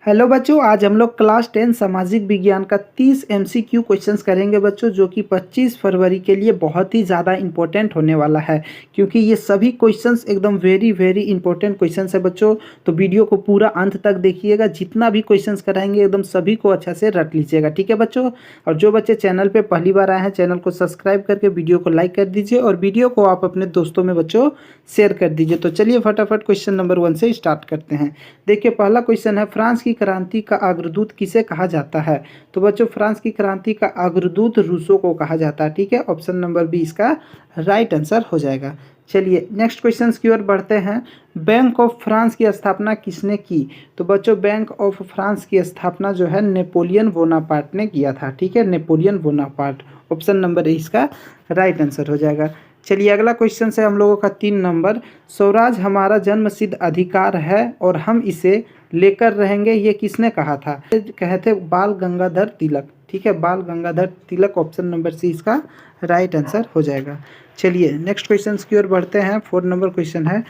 Hello बच्चों, आज हम लोग क्लास 10 सामाजिक विज्ञान का 30 एमसीक्यू क्वेश्चंस करेंगे बच्चों, जो कि 25 फरवरी के लिए बहुत ही ज़्यादा इंपॉर्टेंट होने वाला है। क्योंकि ये सभी क्वेश्चंस एकदम वेरी वेरी इंपॉर्टेंट क्वेश्चंस है बच्चों। तो वीडियो को पूरा अंत तक देखिएगा, जितना भी क्वेश्चंस कराएंगे एकदम सभी को अच्छा से रट लीजिएगा, ठीक है बच्चों। और जो बच्चे चैनल पर पहली बार आए हैं, चैनल को सब्सक्राइब करके वीडियो को लाइक कर दीजिए और वीडियो को आप अपने दोस्तों में बच्चों शेयर कर दीजिए। तो चलिए फटाफट क्वेश्चन नंबर 1 से स्टार्ट करते हैं। देखिए, पहला क्वेश्चन है, फ्रांस की क्रांति का अग्रदूत किसे कहा जाता है? तो बच्चों, फ्रांस की क्रांति का अग्रदूत रूसो को कहा जाता है, ठीक है। ऑप्शन नंबर बी इसका राइट आंसर हो जाएगा। चलिए नेक्स्ट क्वेश्चन की ओर बढ़ते हैं। बैंक ऑफ फ्रांस की स्थापना किसने की? तो बच्चों, बैंक ऑफ फ्रांस की स्थापना जो है नेपोलियन बोनापार्ट ने किया था, ठीक है। Napoleon Bonaparte, option number A इसका राइट आंसर हो जाएगा। चलिए अगला क्वेश्चन है हम लोगों का 3 नंबर। स्वराज हमारा जन्मसिद्ध अधिकार है और हम इसे लेकर रहेंगे, ये किसने कहा था? कहे थे बाल गंगाधर तिलक, ठीक है। बाल Gangadhar Tilak, option number C इसका राइट आंसर हो जाएगा। चलिए नेक्स्ट क्वेश्चन की ओर बढ़ते हैं। 4 नंबर क्वेश्चन है,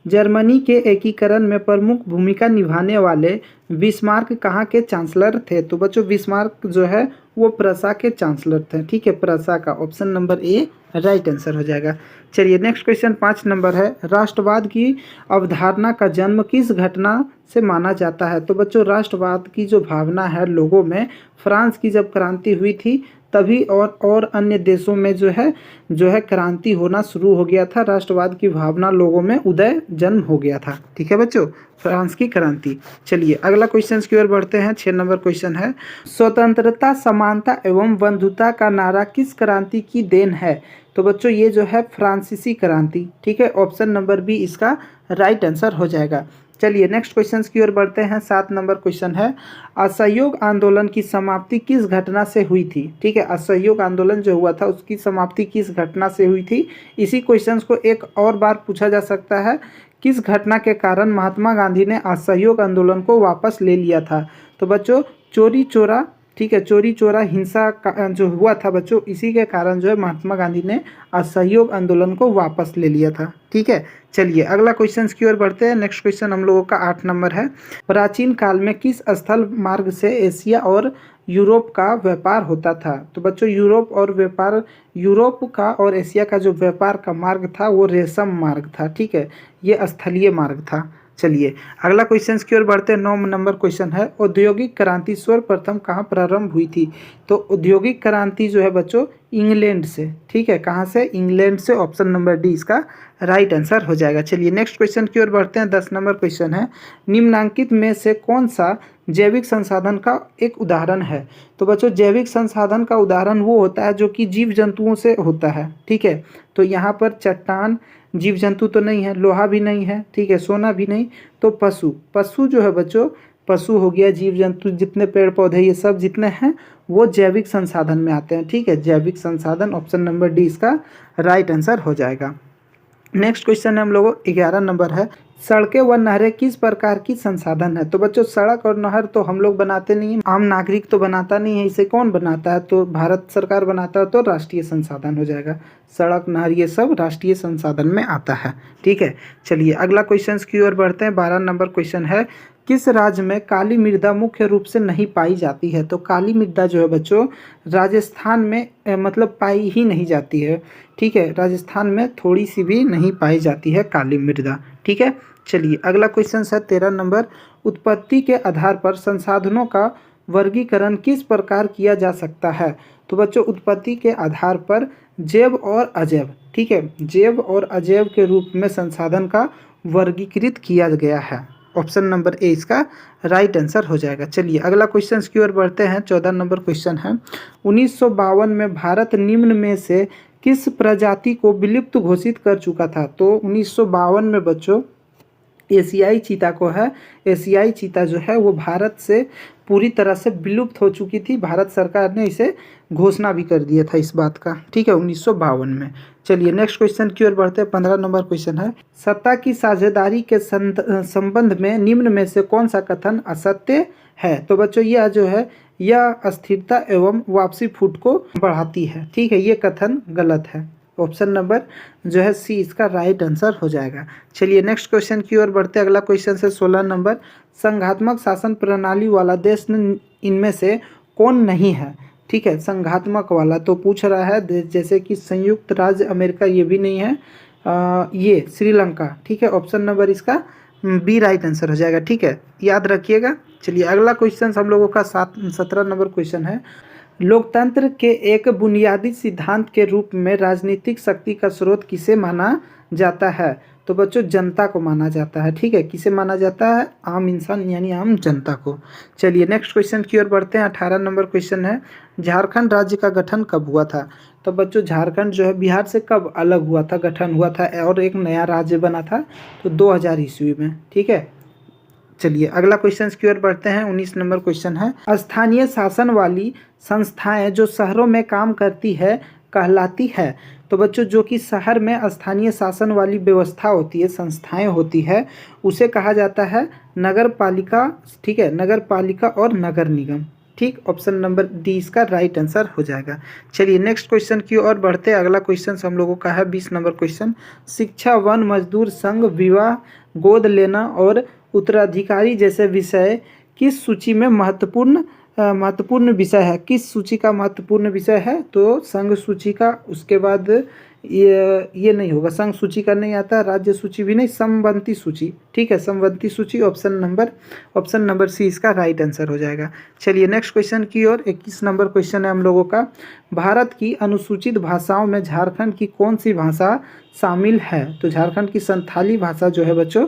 जर्मनी के एकीकरण में प्रमुख भूमिका निभाने वाले बिस्मार्क कहाँ के चांसलर थे? तो बच्चों, बिस्मार्क जो है वो प्रसा के चांसलर थे, ठीक है। प्रसा का option number A right answer हो जाएगा। चलिए नेक्स्ट क्वेश्चन 5 नंबर है, राष्ट्रवाद की अवधारणा का जन्म किस घटना से माना जाता है? तो बच्चों, राष्ट्रवाद की जो भावना है लोगों में, फ्रांस की जब क्रांति हुई थी तभी और अन्य देशों में जो है क्रांति होना शुरू हो गया था। राष्ट्रवाद की भावना लोगों में उदय जन्म हो गया था, ठीक है बच्चों, फ्रांस की क्रांति। चलिए अगला क्वेश्चन की ओर बढ़ते हैं। 6 नंबर क्वेश्चन है, स्वतंत्रता, समानता एवं बंधुता का नारा किस क्रांति की देन है? तो बच्चों, ये जो है फ्रांसीसी क्रांति, ठीक है। ऑप्शन नंबर बी इसका राइट आंसर हो जाएगा। चलिए नेक्स्ट क्वेश्चन की ओर बढ़ते हैं। 7 नंबर क्वेश्चन है, असहयोग आंदोलन की समाप्ति किस घटना से हुई थी? ठीक है, असहयोग आंदोलन जो हुआ था उसकी समाप्ति किस घटना से हुई थी? इसी क्वेश्चन को एक और बार पूछा जा सकता है, किस घटना के कारण महात्मा गांधी ने असहयोग आंदोलन को वापस ले लिया था? तो बच्चों, चोरी चोरा, ठीक है, चोरी चोरा हिंसा का जो हुआ था बच्चों, इसी के कारण जो है महात्मा गांधी ने असहयोग आंदोलन को वापस ले लिया था, ठीक है। चलिए अगला क्वेश्चन की ओर बढ़ते हैं। नेक्स्ट क्वेश्चन हम लोगों का 8 नंबर है, प्राचीन काल में किस स्थल मार्ग से एशिया और यूरोप का व्यापार होता था? तो बच्चों, यूरोप का और एशिया का जो व्यापार का मार्ग था वो रेशम मार्ग था, ठीक है। ये स्थलीय मार्ग था। चलिए अगला क्वेश्चन की ओर बढ़ते हैं। 9 नंबर क्वेश्चन है, औद्योगिक क्रांति सर्वप्रथम कहाँ प्रारंभ हुई थी? तो औद्योगिक क्रांति जो है बच्चों इंग्लैंड से, ठीक है। कहाँ से? इंग्लैंड से, ऑप्शन नंबर डी इसका राइट आंसर हो जाएगा। चलिए नेक्स्ट क्वेश्चन की ओर बढ़ते हैं। 10 नंबर क्वेश्चन है, निम्नांकित में से कौन सा जैविक संसाधन का एक उदाहरण है? तो बच्चों, जैविक संसाधन का उदाहरण वो होता है जो कि जीव जंतुओं से होता है, ठीक है। तो यहाँ पर चट्टान जीव जंतु तो नहीं है, लोहा भी नहीं है, ठीक है, सोना भी नहीं, तो पशु जो है बच्चों, पशु हो गया, जीव जंतु, जितने पेड़ पौधे ये सब जितने हैं वो जैविक संसाधन में आते हैं, ठीक है। जैविक संसाधन, ऑप्शन नंबर डी इसका राइट आंसर हो जाएगा। नेक्स्ट क्वेश्चन है हम लोगों 11 नंबर है, सड़कें व नहरें किस प्रकार की संसाधन है? तो बच्चों, सड़क और नहर तो हम लोग बनाते नहीं, आम नागरिक तो बनाता नहीं है, इसे कौन बनाता है? तो भारत सरकार बनाता है, तो राष्ट्रीय संसाधन हो जाएगा। सड़क नहर ये सब राष्ट्रीय संसाधन में आता है, ठीक है। चलिए अगला क्वेश्चन की ओर बढ़ते हैं। 12 नंबर क्वेश्चन है, किस राज्य में काली मृदा मुख्य रूप से नहीं पाई जाती है? तो काली मृदा जो है बच्चों राजस्थान में मतलब पाई ही नहीं जाती है, ठीक है। राजस्थान में थोड़ी सी भी नहीं पाई जाती है काली मृदा, ठीक है। चलिए अगला क्वेश्चन है 13 नंबर, उत्पत्ति के आधार पर संसाधनों का वर्गीकरण किस प्रकार किया जा सकता है? तो बच्चों, उत्पत्ति के आधार पर जैव और अजैव, ठीक है, जैव और अजैव के रूप में संसाधन का वर्गीकृत किया गया है। ऑप्शन नंबर ए इसका राइट आंसर हो जाएगा। चलिए अगला क्वेश्चन की ओर बढ़ते हैं। 14 नंबर क्वेश्चन है, 1952 में भारत निम्न में से किस प्रजाति को विलुप्त घोषित कर चुका था? तो 1952 में बच्चों एशियाई चीता को है, एशियाई चीता जो है वो भारत से पूरी तरह से विलुप्त हो चुकी थी। भारत सरकार ने इसे घोषणा भी कर दिया था इस बात का, ठीक है, 1952 में। चलिए नेक्स्ट क्वेश्चन की ओर बढ़ते हैं। 15 नंबर क्वेश्चन है, सत्ता की साझेदारी के संबंध में निम्न में से कौन सा कथन असत्य है? तो बच्चों, यह जो है यह अस्थिरता एवं वापसी फूट को बढ़ाती है, ठीक है, ये कथन गलत है। ऑप्शन नंबर जो है सी इसका राइट आंसर हो जाएगा। चलिए नेक्स्ट क्वेश्चन की ओर बढ़ते हैं। अगला क्वेश्चन है 16 नंबर, संघात्मक शासन प्रणाली वाला देश इनमें से कौन नहीं है? ठीक है, संघात्मक वाला तो पूछ रहा है जैसे कि संयुक्त राज्य अमेरिका, ये भी नहीं है। ये श्रीलंका, ठीक है, ऑप्शन नंबर इसका बी राइट आंसर हो जाएगा। ठीक है, याद रखिएगा। चलिए अगला क्वेश्चन हम लोगों का 17 नंबर क्वेश्चन है, लोकतंत्र के एक बुनियादी सिद्धांत के रूप में राजनीतिक शक्ति का स्रोत किसे माना जाता है? तो बच्चों जनता को माना जाता है। ठीक है, किसे माना जाता है? आम इंसान यानी आम जनता को। चलिए नेक्स्ट क्वेश्चन की ओर बढ़ते हैं। 18 नंबर क्वेश्चन है, झारखंड राज्य का गठन कब हुआ था? तो बच्चों झारखंड जो है बिहार से कब अलग हुआ था, गठन हुआ था और एक नया राज्य बना था? तो 2000 ईस्वी में। ठीक है, चलिए अगला क्वेश्चन की ओर बढ़ते हैं। 19 नंबर क्वेश्चन है, स्थानीय शासन वाली संस्थाएं जो शहरों में काम करती है कहलाती है? तो बच्चों जो कि शहर में स्थानीय शासन वाली व्यवस्था होती है, संस्थाएं होती है, उसे कहा जाता है नगर पालिका। ठीक है, नगर पालिका और नगर निगम। ठीक, ऑप्शन नंबर डी इसका राइट आंसर हो जाएगा। चलिए नेक्स्ट क्वेश्चन की ओर बढ़ते हैं। अगला क्वेश्चन हम लोगों का है 20 नंबर क्वेश्चन, शिक्षा, वन, मजदूर संघ, विवाह, गोद लेना और उत्तराधिकारी जैसे विषय किस सूची में महत्वपूर्ण विषय है? किस सूची का महत्वपूर्ण विषय है? तो संघ सूची का, उसके बाद ये नहीं होगा, संघ सूची का नहीं आता, राज्य सूची भी नहीं, समवर्ती सूची। ठीक है, समवर्ती सूची, ऑप्शन नंबर सी इसका राइट आंसर हो जाएगा। चलिए नेक्स्ट क्वेश्चन की ओर। 21 नंबर क्वेश्चन है हम लोगों का, भारत की अनुसूचित भाषाओं में झारखंड की कौन सी भाषा शामिल है? तो झारखंड की संथाली भाषा जो है बच्चों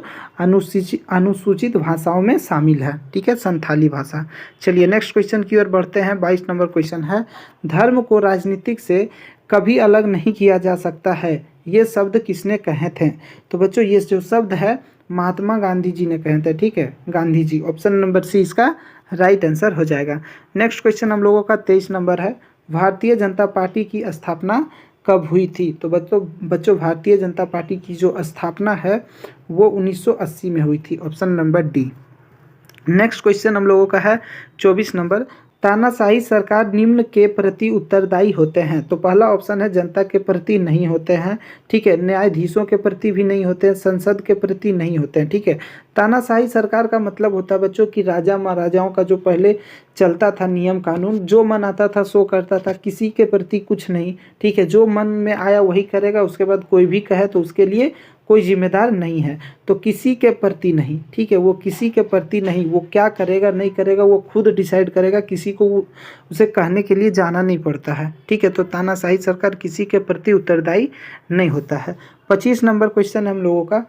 अनुसूचित भाषाओं में शामिल है। ठीक है, संथाली भाषा। चलिए नेक्स्ट क्वेश्चन की ओर बढ़ते हैं। 22 नंबर क्वेश्चन है, धर्म को राजनीतिक से कभी अलग नहीं किया जा सकता है, ये शब्द किसने कहे थे? तो बच्चों ये जो शब्द है महात्मा गांधी जी ने कहे थे। ठीक है, Gandhi ji, option number C इसका राइट आंसर हो जाएगा। नेक्स्ट क्वेश्चन हम लोगों का 23 नंबर है, भारतीय जनता पार्टी की स्थापना कब हुई थी? तो बच्चों भारतीय जनता पार्टी की जो स्थापना है वो 1980 में हुई थी, option number D. Next question हम लोगों का है 24 नंबर, तानाशाही सरकार निम्न के प्रति उत्तरदायी होते हैं? तो पहला ऑप्शन है जनता के प्रति नहीं होते हैं। ठीक है, न्यायाधीशों के प्रति भी नहीं होते हैं, संसद के प्रति नहीं होते हैं। ठीक है, तानाशाही सरकार का मतलब होता है बच्चों कि राजा महाराजाओं का जो पहले चलता था नियम कानून, जो मन आता था सो करता था, किसी के प्रति कुछ नहीं। ठीक है, जो मन में आया वही करेगा, उसके बाद कोई भी कहे तो उसके लिए कोई जिम्मेदार नहीं है। तो किसी के प्रति नहीं। ठीक है, वो किसी के प्रति नहीं, वो क्या करेगा नहीं करेगा वो खुद डिसाइड करेगा, किसी को उसे कहने के लिए जाना नहीं पड़ता है। ठीक है, तो तानाशाही सरकार किसी के प्रति उत्तरदायी नहीं होता है। 25 नंबर क्वेश्चन हम लोगों का,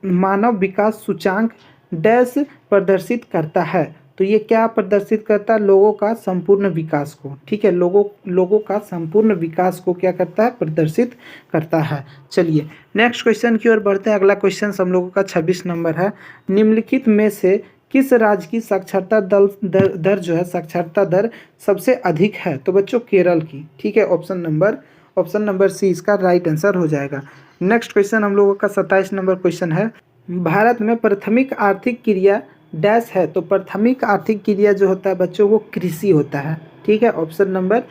मानव विकास सूचांक डैश प्रदर्शित करता है? तो ये क्या प्रदर्शित करता है? लोगों का संपूर्ण विकास को। ठीक है, लोगों का संपूर्ण विकास को क्या करता है? प्रदर्शित करता है। चलिए नेक्स्ट क्वेश्चन की ओर बढ़ते हैं। अगला क्वेश्चन हम लोगों का 26 नंबर है, निम्नलिखित में से किस राज्य की साक्षरता दर जो है साक्षरता दर सबसे अधिक है? तो बच्चों केरल की। ठीक है, ऑप्शन नंबर सी इसका राइट आंसर हो जाएगा। नेक्स्ट क्वेश्चन हम लोगों का 27 नंबर क्वेश्चन है, भारत में प्राथमिक आर्थिक क्रिया डैश है? तो प्राथमिक आर्थिक क्रिया जो होता है बच्चों वो कृषि होता है। ठीक है, ऑप्शन नंबर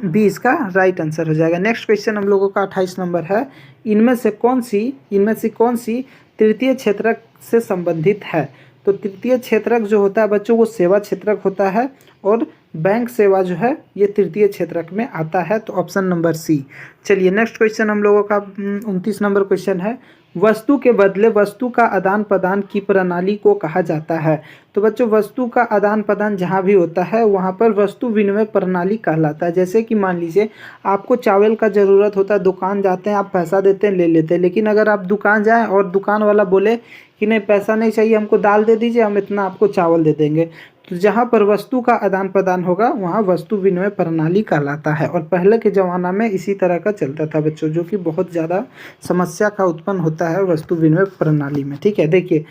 बी इसका राइट आंसर हो जाएगा। नेक्स्ट क्वेश्चन हम लोगों का 28 नंबर है, इनमें से कौन सी तृतीय क्षेत्रक से संबंधित है? तो तृतीय क्षेत्रक जो होता है बच्चों वो सेवा क्षेत्रक होता है और बैंक सेवा जो है ये तृतीय क्षेत्रक में आता है, तो ऑप्शन नंबर सी। चलिए नेक्स्ट क्वेश्चन हम लोगों का 29 नंबर क्वेश्चन है, वस्तु के बदले वस्तु का आदान प्रदान की प्रणाली को कहा जाता है? तो बच्चों वस्तु का आदान प्रदान जहाँ भी होता है वहाँ पर वस्तु विनिमय प्रणाली कहलाता है। जैसे कि मान लीजिए आपको चावल का ज़रूरत होता है, दुकान जाते हैं, आप पैसा देते हैं, ले लेते हैं, लेकिन अगर आप दुकान जाएं और दुकान वाला बोले कि नहीं पैसा नहीं चाहिए, हमको दाल दे दीजिए, हम इतना आपको चावल दे देंगे, तो जहाँ पर वस्तु का आदान प्रदान होगा वहाँ वस्तु विनिमय प्रणाली कहलाता है। और पहले के ज़माना में इसी तरह का चलता था बच्चों, जो कि बहुत ज़्यादा समस्या का उत्पन्न होता है वस्तु विनिमय प्रणाली में। ठीक है, देखिए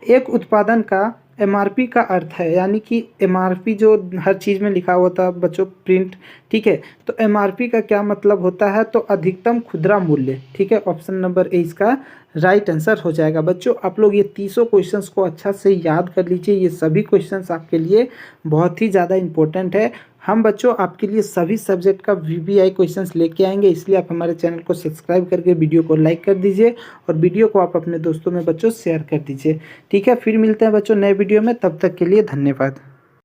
एक उत्पादन का एमआरपी का अर्थ है, यानी कि एमआरपी जो हर चीज़ में लिखा होता है बच्चों प्रिंट। ठीक है, तो एमआरपी का क्या मतलब होता है? तो अधिकतम खुदरा मूल्य। ठीक है, ऑप्शन नंबर ए इसका राइट आंसर हो जाएगा। बच्चों आप लोग ये 300 क्वेश्चंस को अच्छा से याद कर लीजिए, ये सभी क्वेश्चंस आपके लिए बहुत ही ज़्यादा इम्पोर्टेंट है। हम बच्चों आपके लिए सभी सब्जेक्ट का वीवीआई क्वेश्चंस लेके आएंगे, इसलिए आप हमारे चैनल को सब्सक्राइब करके वीडियो को लाइक कर दीजिए और वीडियो को आप अपने दोस्तों में बच्चों शेयर कर दीजिए। ठीक है, फिर मिलते हैं बच्चों नए वीडियो में, तब तक के लिए धन्यवाद।